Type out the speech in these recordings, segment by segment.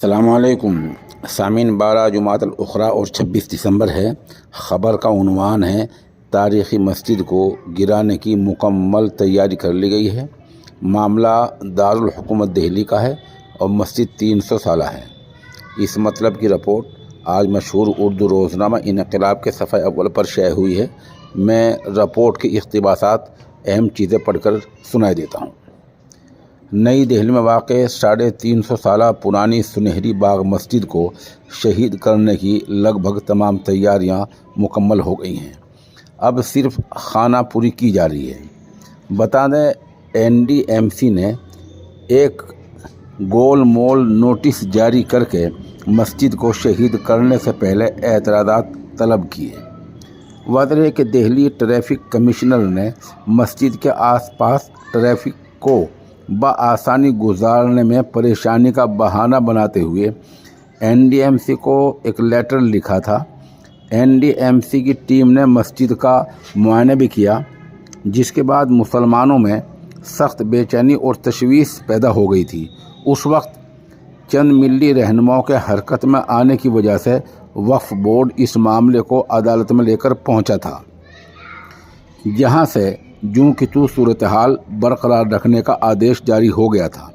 السلام علیکم سامعین، 12 جمادی الاخری اور 26 دسمبر ہے۔ خبر کا عنوان ہے تاریخی مسجد کو گرانے کی مکمل تیاری کر لی گئی ہے۔ معاملہ دارالحکومت دہلی کا ہے اور مسجد 300 سالہ ہے۔ اس مطلب کی رپورٹ آج مشہور اردو روزنامہ انقلاب کے صفحہ اول پر شائع ہوئی ہے۔ میں رپورٹ کی اقتباسات اہم چیزیں پڑھ کر سنائی دیتا ہوں۔ نئی دہلی میں واقع 350 سالہ پرانی سنہری باغ مسجد کو شہید کرنے کی لگ بھگ تمام تیاریاں مکمل ہو گئی ہیں۔ اب صرف خانہ پوری کی جا رہی ہے۔ بتا دیں NDMC نے ایک گول مول نوٹس جاری کر کے مسجد کو شہید کرنے سے پہلے اعتراضات طلب کیے۔ واضح ہے کہ دہلی ٹریفک کمشنر نے مسجد کے آس پاس ٹریفک کو بآسانی گزارنے میں پریشانی کا بہانہ بناتے ہوئے NDMC کو ایک لیٹر لکھا تھا۔ NDMC کی ٹیم نے مسجد کا معائنہ بھی کیا، جس کے بعد مسلمانوں میں سخت بے چینی اور تشویش پیدا ہو گئی تھی۔ اس وقت چند ملی رہنماؤں کے حرکت میں آنے کی وجہ سے وقف بورڈ اس معاملے کو عدالت میں لے کر پہنچا تھا، جہاں سے جوں کی توں صورتحال برقرار رکھنے کا آدیش جاری ہو گیا تھا۔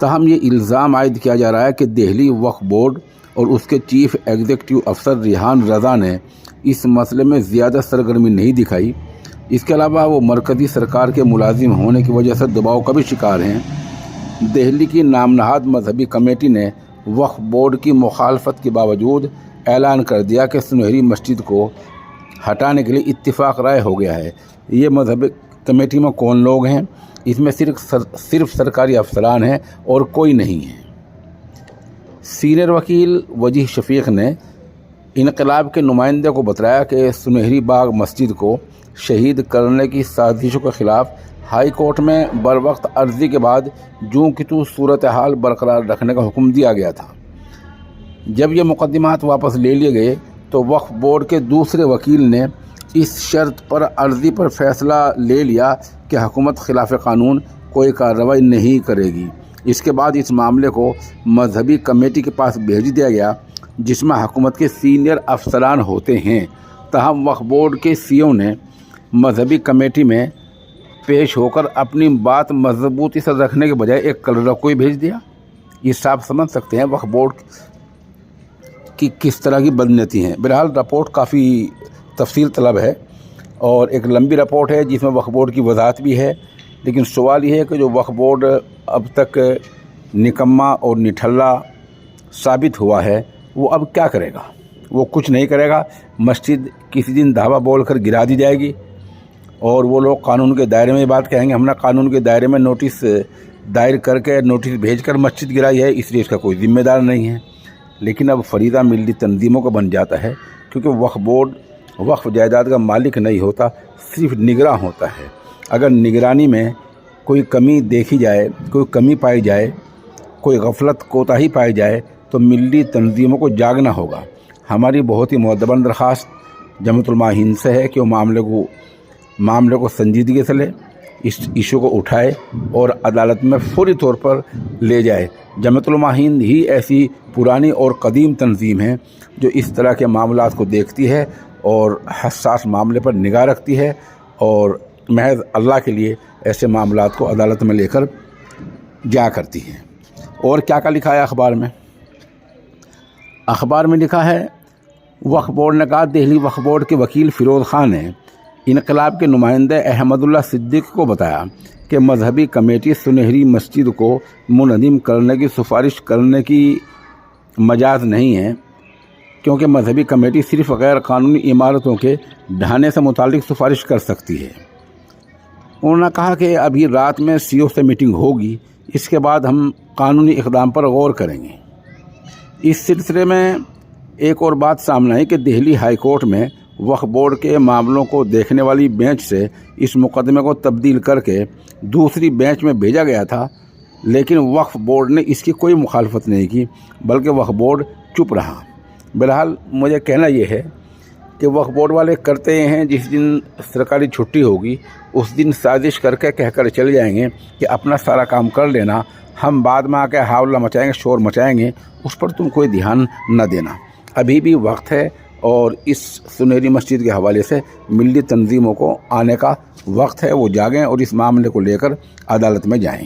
تاہم یہ الزام عائد کیا جا رہا ہے کہ دہلی وقف بورڈ اور اس کے چیف ایگزیکٹو افسر ریحان رضا نے اس مسئلے میں زیادہ سرگرمی نہیں دکھائی۔ اس کے علاوہ وہ مرکزی سرکار کے ملازم ہونے کی وجہ سے دباؤ کا بھی شکار ہیں۔ دہلی کی نام نہاد مذہبی کمیٹی نے وقف بورڈ کی مخالفت کے باوجود اعلان کر دیا کہ سنہری مسجد کو ہٹانے کے لیے اتفاق رائے ہو گیا ہے۔ یہ مذہبی کمیٹی میں کون لوگ ہیں؟ اس میں صرف سرکاری افسران ہیں اور کوئی نہیں ہے۔ سینئر وکیل وجیہ شفیق نے انقلاب کے نمائندے کو بتایا کہ سنہری باغ مسجد کو شہید کرنے کی سازشوں کے خلاف ہائی کورٹ میں بروقت عرضی کے بعد جوں کی توں صورتحال برقرار رکھنے کا حکم دیا گیا تھا۔ جب یہ مقدمات واپس لے لیے گئے تو وقف بورڈ کے دوسرے وکیل نے اس شرط پر عرضی پر فیصلہ لے لیا کہ حکومت خلاف قانون کوئی کارروائی نہیں کرے گی۔ اس کے بعد اس معاملے کو مذہبی کمیٹی کے پاس بھیج دیا گیا، جس میں حکومت کے سینئر افسران ہوتے ہیں۔ تاہم وقف بورڈ کے CEO نے مذہبی کمیٹی میں پیش ہو کر اپنی بات مضبوطی سے رکھنے کے بجائے ایک کلرک کو ہی بھیج دیا۔ یہ صاحب سمجھ سکتے ہیں وقف بورڈ کی کس طرح کی بدنیتی ہیں۔ بہرحال رپورٹ کافی تفصیل طلب ہے اور ایک لمبی رپورٹ ہے جس میں وقف بورڈ کی وضاحت بھی ہے، لیکن سوال یہ ہے کہ جو وقف بورڈ اب تک نکما اور نٹھلا ثابت ہوا ہے وہ اب کیا کرے گا؟ وہ کچھ نہیں کرے گا۔ مسجد کسی دن دھاوا بول کر گرا دی جائے گی اور وہ لوگ قانون کے دائرے میں یہ بات کہیں گے ہم نے قانون کے دائرے میں نوٹس دائر کر کے نوٹس بھیج کر مسجد گرائی ہے، اس لیے اس کا کوئی ذمہ دار نہیں ہے۔ لیکن اب فریضہ ملی تنظیموں کا بن جاتا ہے، کیونکہ وقف بورڈ وقف جائیداد کا مالک نہیں ہوتا، صرف نگراں ہوتا ہے۔ اگر نگرانی میں کوئی کمی دیکھی جائے، کوئی کمی پائی جائے، کوئی غفلت کوتاہی پائی جائے تو ملی تنظیموں کو جاگنا ہوگا۔ ہماری بہت ہی معتبر درخواست جمعیت علماء ہند سے ہے کہ وہ معاملے کو سنجیدگی سے لے، اس ایشو کو اٹھائے اور عدالت میں فوری طور پر لے جائے۔ جمعیت علماء ہند ہی ایسی پرانی اور قدیم تنظیم ہے جو اس طرح کے معاملات کو دیکھتی ہے اور حساس معاملے پر نگاہ رکھتی ہے اور محض اللہ کے لیے ایسے معاملات کو عدالت میں لے کر جا کرتی ہے۔ اور کیا لکھا ہے اخبار میں؟ اخبار میں لکھا ہے وقف بورڈ نے کہا، دہلی وقف بورڈ کے وکیل فیروز خان نے انقلاب کے نمائندے احمد اللہ صدیقی کو بتایا کہ مذہبی کمیٹی سنہری مسجد کو منہدم کرنے کی سفارش کرنے کی مجاز نہیں ہے، کیونکہ مذہبی کمیٹی صرف غیر قانونی عمارتوں کے ڈھانے سے متعلق سفارش کر سکتی ہے۔ انہوں نے کہا کہ ابھی رات میں CEO سے میٹنگ ہوگی، اس کے بعد ہم قانونی اقدام پر غور کریں گے۔ اس سلسلے میں ایک اور بات سامنے آئی کہ دہلی ہائی کورٹ میں وقف بورڈ کے معاملوں کو دیکھنے والی بینچ سے اس مقدمے کو تبدیل کر کے دوسری بینچ میں بھیجا گیا تھا، لیکن وقف بورڈ نے اس کی کوئی مخالفت نہیں کی، بلکہ وقف بورڈ چپ رہا۔ بہرحال مجھے کہنا یہ ہے کہ وقف بورڈ والے کرتے ہیں، جس دن سرکاری چھٹی ہوگی اس دن سازش کر کے کہہ کر چل جائیں گے کہ اپنا سارا کام کر لینا، ہم بعد میں آ کے ہاولہ مچائیں گے، شور مچائیں گے، اس پر تم کوئی دھیان نہ دینا، ابھی بھی وقت ہے، اور اس سنہری مسجد کے حوالے سے ملی تنظیموں کو آنے کا وقت ہے، وہ جاگیں اور اس معاملے کو لے کر عدالت میں جائیں۔